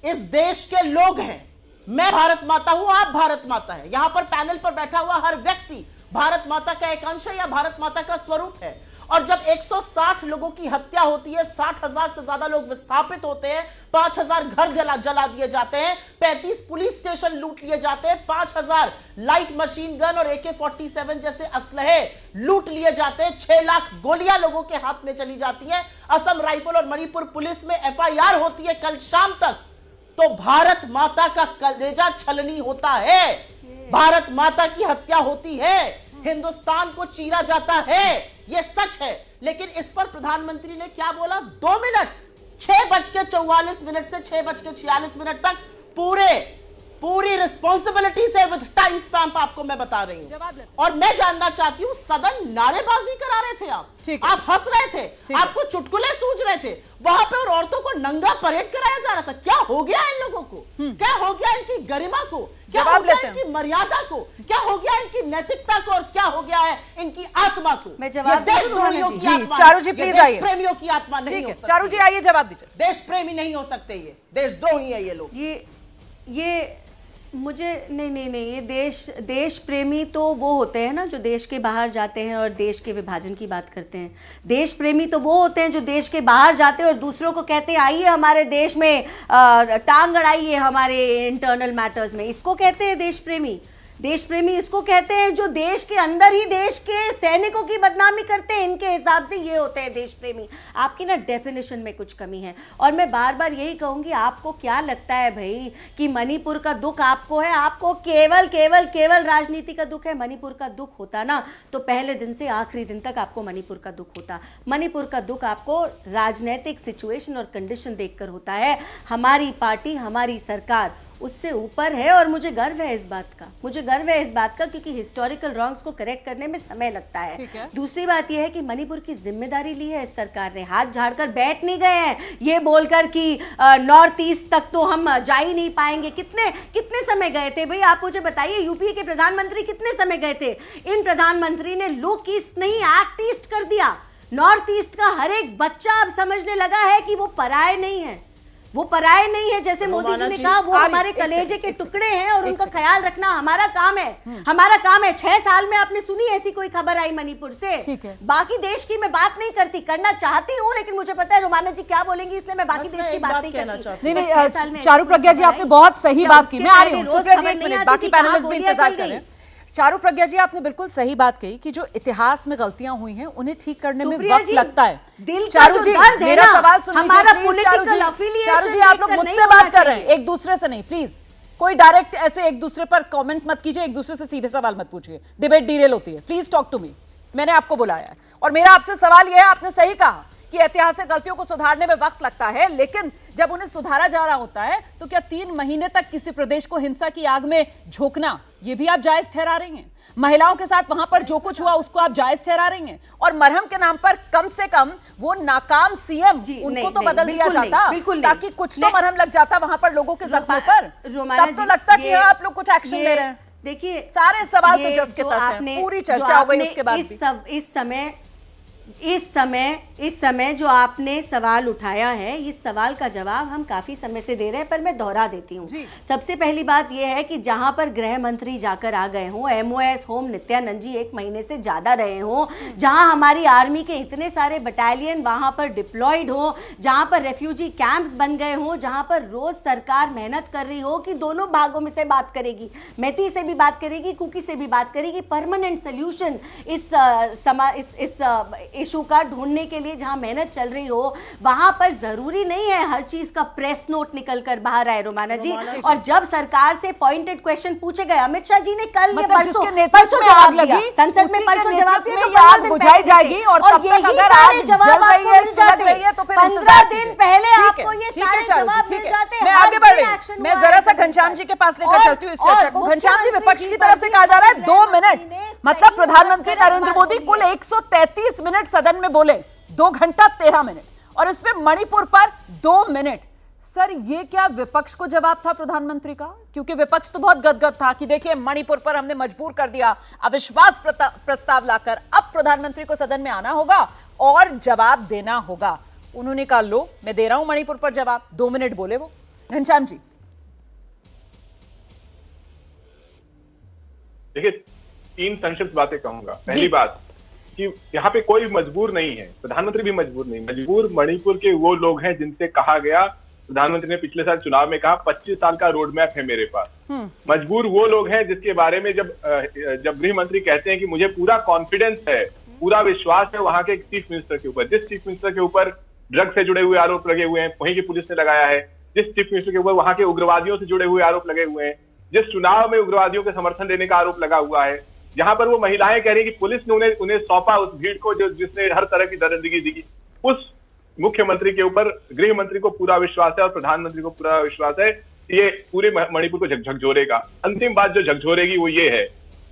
इस देश के लोग हैं। मैं भारत माता हूं, आप भारत माता है। यहां पर पैनल पर बैठा हुआ हर व्यक्ति भारत माता का एक अंश है या भारत माता का स्वरूप है। और जब 160 लोगों की हत्या होती है, 60,000 से ज्यादा लोग विस्थापित होते हैं, 5,000 घर जला दिए जाते हैं, 35 पुलिस स्टेशन लूट लिए जाते हैं, 5,000 लाइट मशीन गन और AK-47 जैसे असलहे लूट लिए जाते हैं, 6 लाख गोलियां लोगों के हाथ में चली जाती हैं, असम राइफल और मणिपुर पुलिस में FIR होती है कल शाम तक, तो भारत माता का कलेजा छलनी होता है, भारत माता की हत्या होती है, हिंदुस्तान को चीरा जाता है, यह सच है। लेकिन इस पर प्रधानमंत्री ने क्या बोला? 2 मिनट 6:44 से 6:46 तक पूरी रिस्पॉन्सिबिलिटी से विद टाइम स्टैंप आपको मैं बता रही हूं। और मैं जानना चाहती हूं, सदन नारेबाजी करा रहे थे आप हंस रहे थे, आपको चुटकुले सूझ रहे थे, वहां पे और औरतों को नंगा परेड कराया जा रहा था। क्या हो गया इन लोगों को? क्या हो गया इनकी गरिमा को? क्या हो गया इनकी मर्यादा को? क्या हो गया इनकी नैतिकता को? और क्या हो गया है इनकी आत्मा को? मैं जवाब देशद्रोहियों की आत्मा, चारू जी प्लीज आइए, प्रेमियों की आत्मा नहीं हो सकती। चारू जी आइए, जवाब दीजिए। देश प्रेमी नहीं हो सकते, ये देशद्रोही है ये लोग। ये मुझे नहीं, ये देश प्रेमी तो वो होते हैं ना जो देश के बाहर जाते हैं और देश के विभाजन की बात करते हैं। देश प्रेमी तो वो होते हैं जो देश के बाहर जाते हैं और दूसरों को कहते हैं आइए हमारे देश में टांग अड़ाइए हमारे इंटरनल मैटर्स में। इसको कहते हैं देश प्रेमी। देश प्रेमी इसको कहते हैं जो देश के अंदर ही देश के सैनिकों की बदनामी करते हैं, इनके हिसाब से ये होते हैं देश प्रेमी। आपकी ना डेफिनेशन में कुछ कमी है। और मैं बार बार यही कहूंगी, आपको क्या लगता है भाई कि मणिपुर का दुख आपको है? आपको केवल राजनीति का दुख है। मणिपुर का दुख होता ना तो पहले दिन से आखिरी दिन तक आपको मणिपुर का दुख होता। मणिपुर का दुख आपको राजनीतिक सिचुएशन और कंडीशन देखकर होता है। हमारी पार्टी, हमारी सरकार उससे ऊपर है और मुझे गर्व है इस बात का क्योंकि हिस्टोरिकल रॉन्ग्स को करेक्ट करने में समय लगता है। दूसरी बात यह है कि मणिपुर की जिम्मेदारी ली है इस सरकार ने। हाथ झाड़कर बैठ नहीं गए हैं ये बोलकर कि नॉर्थ ईस्ट तक तो हम जा ही नहीं पाएंगे। कितने समय गए थे भाई? आप मुझे बताइए, यूपी के प्रधानमंत्री कितने समय गए थे? इन प्रधानमंत्री ने लुक ईस्ट नहीं एक्ट ईस्ट कर दिया। नॉर्थ ईस्ट का हर एक बच्चा अब समझने लगा है कि वो पराये नहीं है। वो पराये नहीं है, जैसे मोदी जी ने कहा, वो हमारे कलेजे के टुकड़े हैं और उनका ख्याल रखना हमारा काम है। हमारा काम है। 6 साल में आपने सुनी ऐसी कोई खबर आई मणिपुर से? बाकी देश की मैं बात नहीं करती, करना चाहती हूँ, लेकिन मुझे पता है रोमाना जी क्या बोलेंगी, इसलिए मैं बाकी देश की बात नहीं करती। नहीं, चारू प्रज्ञा जी आपने बहुत सही बात की। मैं आ रही हूँ, बाकी पैनलिस्ट भी इंतजार कर रहे हैं। चारू प्रज्ञा जी आपने बिल्कुल सही बात कही कि जो इतिहास में गलतियां हुई हैं उन्हें ठीक करने में वक्त लगता है। चारू जी मेरा सवाल सुन लीजिए। चारू जी आप लोग मुझसे बात कर रहे हैं, एक दूसरे से नहीं, प्लीज कोई डायरेक्ट ऐसे एक दूसरे पर कमेंट मत कीजिए, एक दूसरे से सीधे सवाल मत पूछिए, डिबेट डीरेल होती है। प्लीज टॉक टू मी, मैंने आपको बुलाया है और मेरा आपसे सवाल यह है, आपने सही कहा कि ऐतिहासिक गलतियों को सुधारने में वक्त लगता है, लेकिन जब उन्हें सुधारा जा रहा होता है तो क्या 3 महीने तक किसी प्रदेश को हिंसा की आग में झोंकना ये भी आप जायज ठहरा रही हैं? महिलाओं के साथ वहां पर जो कुछ हुआ उसको आप जायज ठहरा रही हैं? और मरहम के नाम पर कम से कम वो नाकाम सीएम उनको तो बदल दिया जाता ताकि कुछ तो मरहम लग जाता वहां पर लोगों के जख्मों पर, तब तो लगता कि हाँ आप लोग कुछ एक्शन ले रहे हैं। देखिए सारे सवाल तो जस के तस हैं, पूरी चर्चा हो गई उसके बाद इस समय जो आपने सवाल उठाया है, इस सवाल का जवाब हम काफी समय से दे रहे हैं, पर मैं दोहरा देती हूँ। सबसे पहली बात यह है कि जहां पर गृह मंत्री जाकर आ गए हों, MOS होम नित्यानंद जी 1 महीने से ज्यादा रहे हों, जहां हमारी आर्मी के इतने सारे बटालियन वहां पर डिप्लॉयड हो, जहां पर रेफ्यूजी कैंप्स बन गए हों, जहां पर रोज सरकार मेहनत कर रही हो कि दोनों भागों में से बात करेगी, मैती से भी बात करेगी, कुकी से भी बात करेगी, परमानेंट सोल्यूशन इस इशू का ढूंढने के लिए जहां मेहनत चल रही हो, वहां पर जरूरी नहीं है हर चीज का प्रेस नोट निकल कर बाहर आए रोमाना जी। और जब सरकार से पॉइंटेड क्वेश्चन पूछे गए, अमित शाह जी ने कल परसों जवाब दिया, संसद में परसों जवाब दिया, बुझाई जाएगी और तब तक अगर आग जल रही है तो फिर 15 दिन पहले आपको ये सारे जवाब मिल जाते हैं। मैं आगे बढ़ रही हूं, मैं जरा सा घनश्याम जी के पास लेकर चलती हूँ इस चर्चा को। घनश्याम जी, विपक्ष की तरफ से कहा जा रहा है 2 मिनट, मतलब प्रधानमंत्री नरेंद्र मोदी कुल 133 मिनट सदन में बोले, 2 घंटा 13 मिनट, और इसमें मणिपुर पर 2 मिनट। सर ये क्या विपक्ष को जवाब था प्रधानमंत्री का? क्योंकि विपक्ष तो बहुत गदगद था कि देखिए मणिपुर पर हमने मजबूर कर दिया अविश्वास प्रस्ताव लाकर, अब प्रधानमंत्री को सदन में आना होगा और जवाब देना होगा। उन्होंने कहा लो मैं दे रहा हूं मणिपुर पर जवाब, 2 मिनट बोले वो। घनश्याम जी देखिए, 3 संक्षिप्त बातें कहूंगा। पहली बात कि यहाँ पे कोई मजबूर नहीं है, प्रधानमंत्री भी मजबूर नहीं, मजबूर मणिपुर के वो लोग हैं जिनसे कहा गया, प्रधानमंत्री ने पिछले साल चुनाव में कहा 25 साल का रोड मैप है मेरे पास। मजबूर वो लोग हैं जिसके बारे में जब गृह मंत्री कहते हैं कि मुझे पूरा कॉन्फिडेंस है, पूरा विश्वास है वहां के चीफ मिनिस्टर के ऊपर, जिस चीफ मिनिस्टर के ऊपर ड्रग से जुड़े हुए आरोप लगे हुए हैं वहीं की पुलिस ने लगाया है, जिस चीफ मिनिस्टर के ऊपर वहां के उग्रवादियों से जुड़े हुए आरोप लगे हुए हैं, जिस चुनाव में उग्रवादियों के समर्थन देने का आरोप लगा हुआ है, जहां पर वो महिलाएं कह रही कि पुलिस ने उन्हें सौंपा उस भीड़ को जिसने हर तरह की दरिंदगी दी, उस मुख्यमंत्री के ऊपर गृह मंत्री को पूरा विश्वास है और प्रधानमंत्री को पूरा विश्वास है ये पूरे मणिपुर को झकझोरेगा। अंतिम बात जो झकझोरेगी वो ये है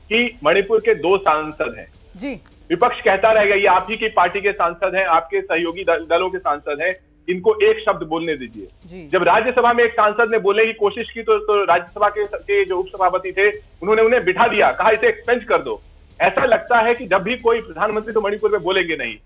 कि मणिपुर के 2 सांसद हैं जी, विपक्ष कहता रहेगा ये आप ही की पार्टी के सांसद हैं, आपके सहयोगी दलों के सांसद हैं, इनको एक शब्द बोलने दीजिए। जब राज्यसभा में एक सांसद ने बोलने की कोशिश की तो राज्यसभा के जो उपसभापति थे उन्होंने उन्हें बिठा दिया, कहा इसे एक्सपेंड कर दो। ऐसा लगता है कि जब भी कोई प्रधानमंत्री तो मणिपुर में बोलेंगे नहीं,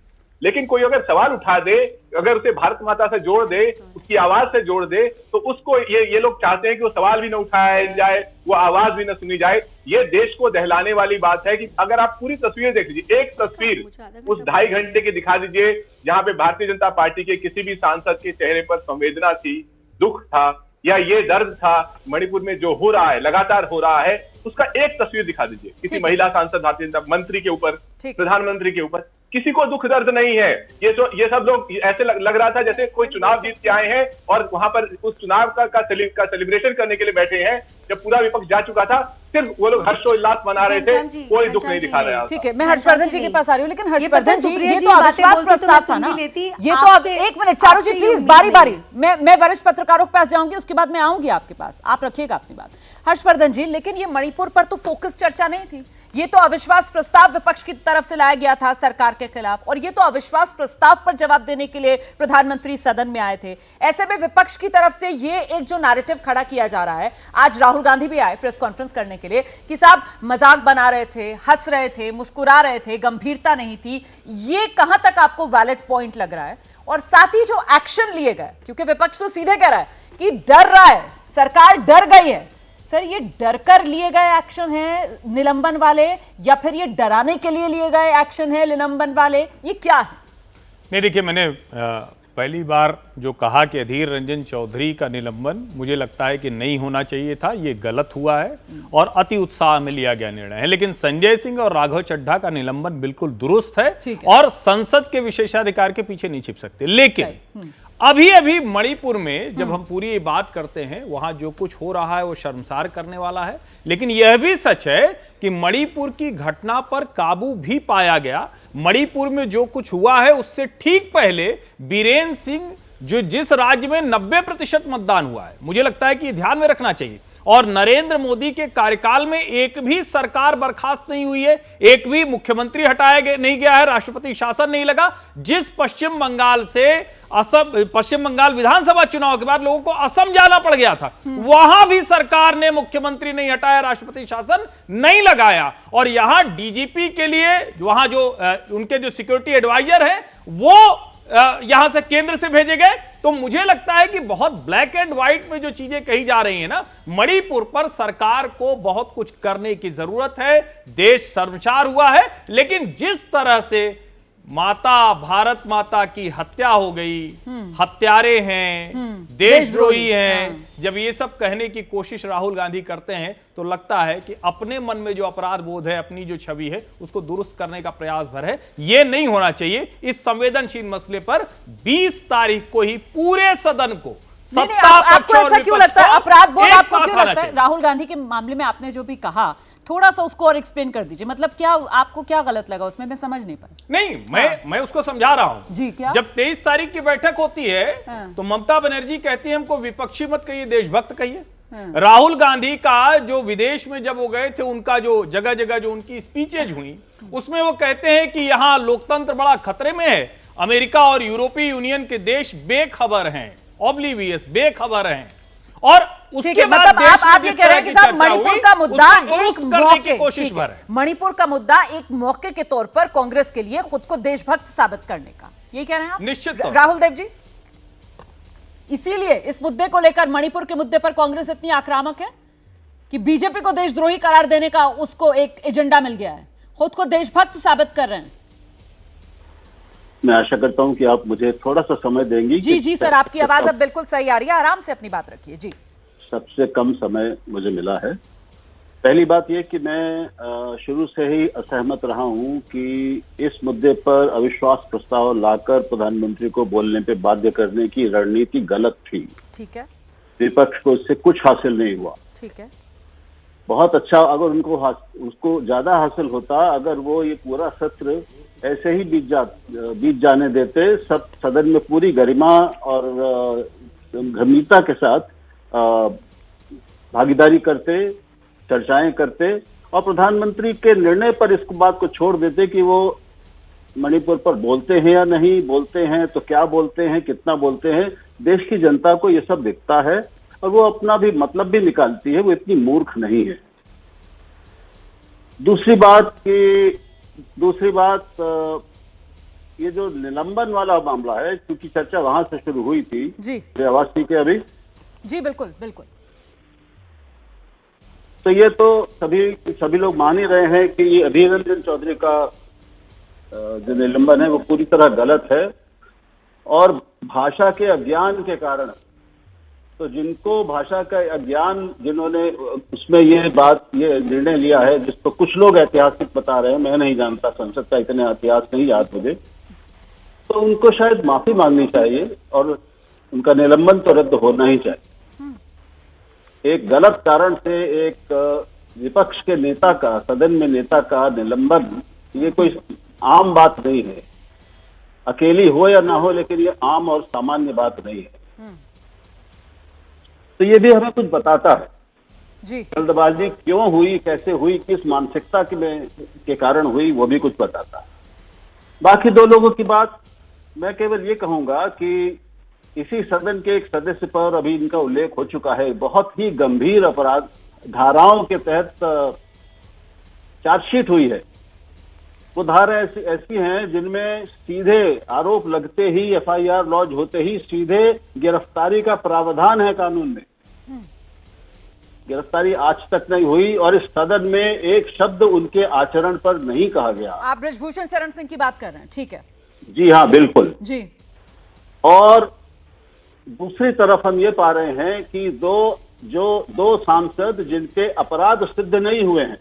लेकिन कोई अगर सवाल उठा दे, अगर उसे भारत माता से जोड़ दे, उसकी आवाज से जोड़ दे, तो उसको ये लोग चाहते हैं कि वो सवाल भी न उठाया जाए, वो आवाज भी न सुनी जाए। ये देश को दहलाने वाली बात है कि अगर आप पूरी तस्वीर देख लीजिए, एक तस्वीर उस 2.5 घंटे की दिखा दीजिए जहां पे भारतीय जनता पार्टी के किसी भी सांसद के चेहरे पर संवेदना थी, दुख था या ये दर्द था मणिपुर में जो हो रहा है, लगातार हो रहा है, उसका एक तस्वीर दिखा दीजिए किसी महिला सांसद, भारतीय जनता मंत्री के ऊपर, प्रधानमंत्री के ऊपर। किसी को दुख दर्द नहीं है। ये सब लोग ऐसे लग रहा था जैसे कोई चुनाव जीत के आए हैं और वहां पर उस चुनाव का सेलिब्रेशन करने के लिए बैठे हैं। जब पूरा विपक्ष जा चुका था सिर्फ वो लोग हर्षोल्लास मना रहे थे, कोई दुख नहीं दिखा रहा। ठीक है, मैं हर्षवर्धन जी के पास आ रही हूँ, लेकिन हर्षवर्धन जी ये तो अविश्वास प्रस्ताव था ना, ये तो अब 1 मिनट चारू जी प्लीज, बारी बारी मैं वरिष्ठ पत्रकारों के पास जाऊंगी, उसके बाद मैं आऊंगी आपके पास, आप रखिएगा अपनी बात। हर्षवर्धन जी, लेकिन ये मणिपुर पर तो फोकस चर्चा नहीं थी, ये तो अविश्वास प्रस्ताव विपक्ष की तरफ से लाया गया था सरकार के खिलाफ, और ये तो अविश्वास प्रस्ताव पर जवाब देने के लिए प्रधानमंत्री सदन में आए थे। ऐसे में विपक्ष की तरफ से ये एक जो नैरेटिव खड़ा किया जा रहा है, आज राहुल गांधी भी आए प्रेस कॉन्फ्रेंस करने करने के लिए कि साहब मजाक बना रहे थे, हंस रहे थे, मुस्कुरा रहे थे, गंभीरता नहीं थी, ये कहां तक आपको वैलिड पॉइंट लग रहा है? और साथ ही जो एक्शन लिए गए, क्योंकि विपक्ष तो सीधे कह रहा है कि डर रहा है, सरकार डर गई है। सर, ये डर कर लिए गए एक्शन है निलंबन वाले, या फिर ये डराने के लिए गए एक्शन है निलंबन वाले, ये क्या है? नहीं, देखिए, मैंने पहली बार जो कहा कि अधीर रंजन चौधरी का निलंबन मुझे लगता है कि नहीं होना चाहिए था, ये गलत हुआ है और अति उत्साह में लिया गया निर्णय है। लेकिन संजय सिंह और राघव चड्ढा का निलंबन बिल्कुल दुरुस्त है और संसद के विशेषाधिकार के पीछे नहीं छिप सकते। लेकिन अभी अभी मणिपुर में जब हम पूरी ये बात करते हैं, वहां जो कुछ हो रहा है वो शर्मसार करने वाला है। लेकिन यह भी सच है कि मणिपुर की घटना पर काबू भी पाया गया। मणिपुर में जो कुछ हुआ है उससे ठीक पहले बीरेन सिंह, जो जिस राज्य में 90% मतदान हुआ है, मुझे लगता है कि ध्यान में रखना चाहिए। और नरेंद्र मोदी के कार्यकाल में एक भी सरकार बर्खास्त नहीं हुई है, एक भी मुख्यमंत्री हटाया नहीं गया है, राष्ट्रपति शासन नहीं लगा। जिस पश्चिम बंगाल से पश्चिम बंगाल विधानसभा चुनाव के बाद लोगों को असम जाना पड़ गया था, वहां भी सरकार ने मुख्यमंत्री नहीं हटाया, राष्ट्रपति शासन नहीं लगाया। और यहां डीजीपी के लिए वहां जो उनके जो सिक्योरिटी एडवाइजर हैं वो यहां से केंद्र से भेजे गए। तो मुझे लगता है कि बहुत ब्लैक एंड व्हाइट में जो चीजें कही जा रही है ना, मणिपुर पर सरकार को बहुत कुछ करने की जरूरत है। देश शर्मसार हुआ है, लेकिन जिस तरह से भारत माता की हत्या हो गई, हत्यारे हैं, देशद्रोही हैं, जब ये सब कहने की कोशिश राहुल गांधी करते हैं तो लगता है कि अपने मन में जो अपराध बोध है, अपनी जो छवि है, उसको दुरुस्त करने का प्रयास भर है। ये नहीं होना चाहिए। इस संवेदनशील मसले पर 20 तारीख को ही पूरे सदन को आपको ऐसा क्यों लगता है? अपराध बोध आपको क्यों लगता है? राहुल गांधी के मामले में आपने जो भी कहा, थोड़ा सा उसको और एक्सप्लेन कर दीजिए। मतलब क्या आपको क्या गलत लगा उसमें? मैं समझ नहीं पाई। नहीं, मैं उसको समझा रहा हूं जी। क्या जब 23 तारीख की बैठक होती है तो ममता बनर्जी कहती है हमको विपक्षी मत कहिए, देशभक्त कहिए। राहुल गांधी का जो विदेश में जब वो गए थे, उनका जो जगह जगह जो उनकी स्पीचेज हुई, उसमें वो कहते हैं कि यहां लोकतंत्र बड़ा खतरे में है, अमेरिका और यूरोपीय यूनियन के देश बेखबर हैं, ऑब्लिवियस, बेखबर हैं। और उसके बाद मतलब आप ये कह रहे हैं कि साहब मणिपुर का मुद्दा एक मौके, मणिपुर का मुद्दा एक मौके के तौर पर कांग्रेस के लिए खुद को देशभक्त साबित करने का, ये कह रहे हैं आप? निश्चित राहुल देव जी, इसीलिए इस मुद्दे को लेकर, मणिपुर के मुद्दे पर कांग्रेस इतनी आक्रामक है कि बीजेपी को देशद्रोही करार देने का उसको एक एजेंडा मिल गया है, खुद को देशभक्त साबित कर रहे हैं। मैं आशा करता हूं कि आप मुझे थोड़ा सा समय देंगी। जी सर, आपकी आवाज अब बिल्कुल सही आ रही है, आराम से अपनी बात रखिए जी। सबसे कम समय मुझे मिला है। पहली बात यह कि मैं शुरू से ही असहमत रहा हूं कि इस मुद्दे पर अविश्वास प्रस्ताव लाकर प्रधानमंत्री को बोलने पे बाध्य करने की रणनीति गलत थी। ठीक है। विपक्ष को इससे कुछ हासिल नहीं हुआ। ठीक है। बहुत अच्छा, अगर उसको ज्यादा हासिल होता, अगर वो ये पूरा सत्र ऐसे ही बीत जाने देते, सब सदन में पूरी गरिमा और गंभीरता के साथ भागीदारी करते, चर्चाएं करते और प्रधानमंत्री के निर्णय पर इस बात को छोड़ देते कि वो मणिपुर पर बोलते हैं या नहीं बोलते हैं, तो क्या बोलते हैं, कितना बोलते हैं। देश की जनता को ये सब दिखता है और वो अपना भी मतलब भी निकालती है, वो इतनी मूर्ख नहीं है। दूसरी बात ये जो निलंबन वाला मामला है, क्योंकि चर्चा वहां से शुरू हुई थी जी। आवाज ठीक है अभी? जी बिल्कुल बिल्कुल। तो ये तो सभी लोग मान ही रहे हैं कि ये अधीर रंजन चौधरी का जो निलंबन है वो पूरी तरह गलत है और भाषा के अज्ञान के कारण, तो जिनको भाषा का अज्ञान, जिन्होंने उसमें ये निर्णय लिया है, जिसको कुछ लोग ऐतिहासिक बता रहे हैं, मैं नहीं जानता, संसद का इतना इतिहास नहीं याद मुझे, तो उनको शायद माफी मांगनी चाहिए और उनका निलंबन तो रद्द होना ही चाहिए। एक गलत कारण से एक विपक्ष के नेता का, सदन में नेता का निलंबन, ये कोई आम बात नहीं है। अकेली हो या ना हो, लेकिन ये आम और सामान्य बात नहीं है। तो ये भी हमें कुछ बताता है जी। जल्दबाजी क्यों हुई, कैसे हुई, किस मानसिकता के कारण हुई, वो भी कुछ बताता है। बाकी दो लोगों की बात, मैं केवल ये कहूंगा कि इसी सदन के एक सदस्य पर अभी इनका उल्लेख हो चुका है, बहुत ही गंभीर अपराध धाराओं के तहत चार्जशीट हुई है, वो धाराएं ऐसी हैं जिनमें सीधे आरोप लगते ही, एफआईआर लॉन्च होते ही सीधे गिरफ्तारी का प्रावधान है कानून में। गिरफ्तारी आज तक नहीं हुई और इस सदन में एक शब्द उनके आचरण पर नहीं कहा गया। आप बृजभूषण शरण सिंह की बात कर रहे हैं, ठीक है? जी हाँ, बिल्कुल जी। और दूसरी तरफ हम ये पा रहे हैं कि दो सांसद जिनके अपराध सिद्ध नहीं हुए हैं,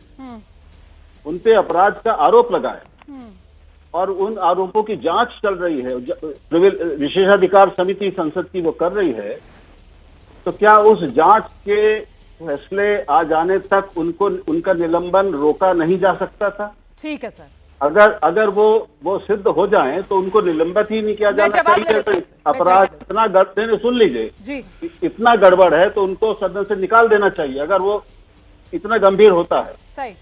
उन पे अपराध का आरोप लगा है और उन आरोपों की जांच चल रही है, विशेषाधिकार समिति संसद की वो कर रही है। तो क्या उस जांच के फैसले आ जाने तक उनका निलंबन रोका नहीं जा सकता था? ठीक है सर। अगर वो सिद्ध हो जाएं तो उनको निलंबित ही नहीं किया जाना चाहिए। अपराध इतना गड़बड़, सुन लीजिए जी, इतना गड़बड़ है तो उनको सदन से निकाल देना चाहिए अगर वो इतना गंभीर होता है। सही।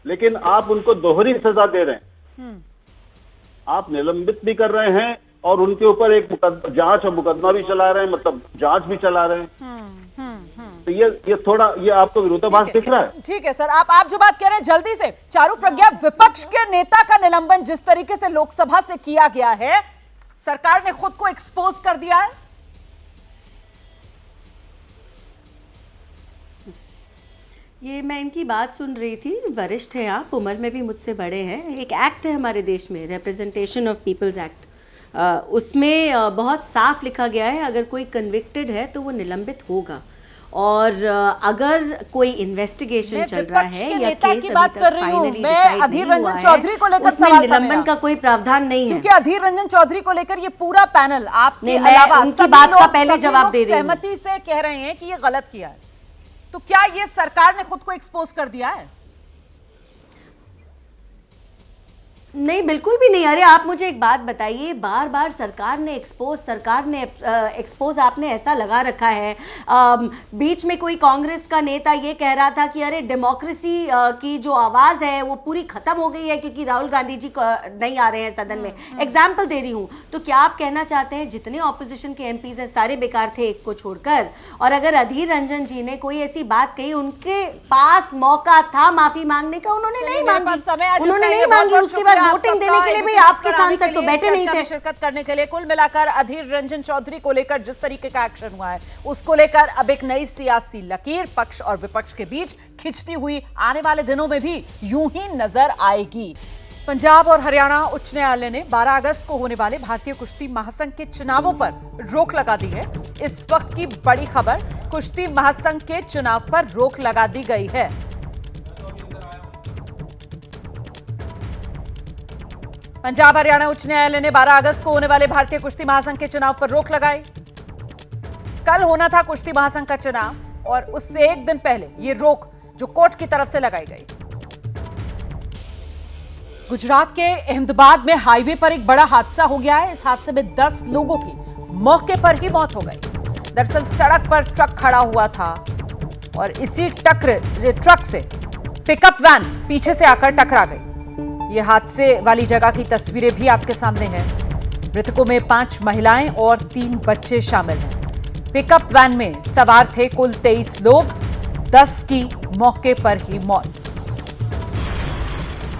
लेकिन आप उनको दोहरी सजा दे रहे हैं, आप निलंबित भी कर रहे हैं और उनके ऊपर एक जांच और मुकदमा भी चला रहे हैं, मतलब जांच भी चला रहे हैं। तो ये थोड़ा ये आपको विरोधाभास दिख रहा है। ठीक है सर, आप जो बात कह रहे हैं जल्दी से चारू प्रज्ञा, विपक्ष के नेता का निलंबन जिस तरीके से लोकसभा से किया गया है, सरकार ने खुद को एक्सपोज कर दिया है। ये मैं इनकी बात सुन रही थी, वरिष्ठ हैं आप, उम्र में भी मुझसे बड़े हैं। एक एक्ट है हमारे देश में, रिप्रेजेंटेशन ऑफ पीपल्स एक्ट, उसमें बहुत साफ लिखा गया है अगर कोई कन्विक्टेड है तो वो निलंबित होगा। और अगर कोई इन्वेस्टिगेशन चल रहा है या केस की बात कर रही हूं मैं, अधीर रंजन चौधरी को लेकर उसमें निलंबन का कोई प्रावधान नहीं है, क्योंकि अधीर रंजन चौधरी को लेकर ये पूरा पैनल आपके अलावा उनकी बात का पहले जवाब दे रही हूं, सहमति से कह रहे हैं कि ये गलत किया है। तो क्या ये सरकार ने खुद को एक्सपोज कर दिया है? नहीं, बिल्कुल भी नहीं। अरे आप मुझे एक बात बताइए, बार बार सरकार ने एक्सपोज आपने ऐसा लगा रखा है। बीच में कोई कांग्रेस का नेता ये कह रहा था कि अरे डेमोक्रेसी की जो आवाज़ है वो पूरी ख़त्म हो गई है क्योंकि राहुल गांधी जी नहीं आ रहे हैं सदन में। एग्जाम्पल दे रही हूँ। तो क्या आप कहना चाहते हैं जितने ऑपोजिशन के एमपीज हैं सारे बेकार थे एक को छोड़कर? और अगर अधीर रंजन जी ने कोई ऐसी बात कही, उनके पास मौका था माफ़ी मांगने का, उन्होंने नहीं मांगी। उसके बाद वोटिंग देने के लिए भी आपके सांसद तो बैठे नहीं थे शिरकत करने के लिए। कुल मिलाकर अधीर रंजन चौधरी को लेकर जिस तरीके का एक्शन हुआ है, उसको लेकर अब एक नई सियासी लकीर पक्ष और विपक्ष के बीच खिंचती हुई आने वाले दिनों में भी यूं ही नजर आएगी। पंजाब और हरियाणा उच्च न्यायालय ने 12 अगस्त को होने वाले भारतीय कुश्ती महासंघ के चुनावों पर रोक लगा दी है। इस वक्त की बड़ी खबर, कुश्ती महासंघ के चुनाव पर रोक लगा दी गई है। पंजाब हरियाणा उच्च न्यायालय ने 12 अगस्त को होने वाले भारतीय कुश्ती महासंघ के चुनाव पर रोक लगाई। कल होना था कुश्ती महासंघ का चुनाव और उससे एक दिन पहले ये रोक जो कोर्ट की तरफ से लगाई गई। गुजरात के अहमदाबाद में हाईवे पर एक बड़ा हादसा हो गया है। इस हादसे में 10 लोगों की मौके पर ही मौत हो गई। दरअसल सड़क पर ट्रक खड़ा हुआ था और इसी ट्रक से पिकअप वैन पीछे से आकर टकरा गई। ये हादसे वाली जगह की तस्वीरें भी आपके सामने हैं। मृतकों में 5 महिलाएं और 3 बच्चे शामिल हैं। पिकअप वैन में सवार थे कुल 23 लोग, 10 की मौके पर ही मौत।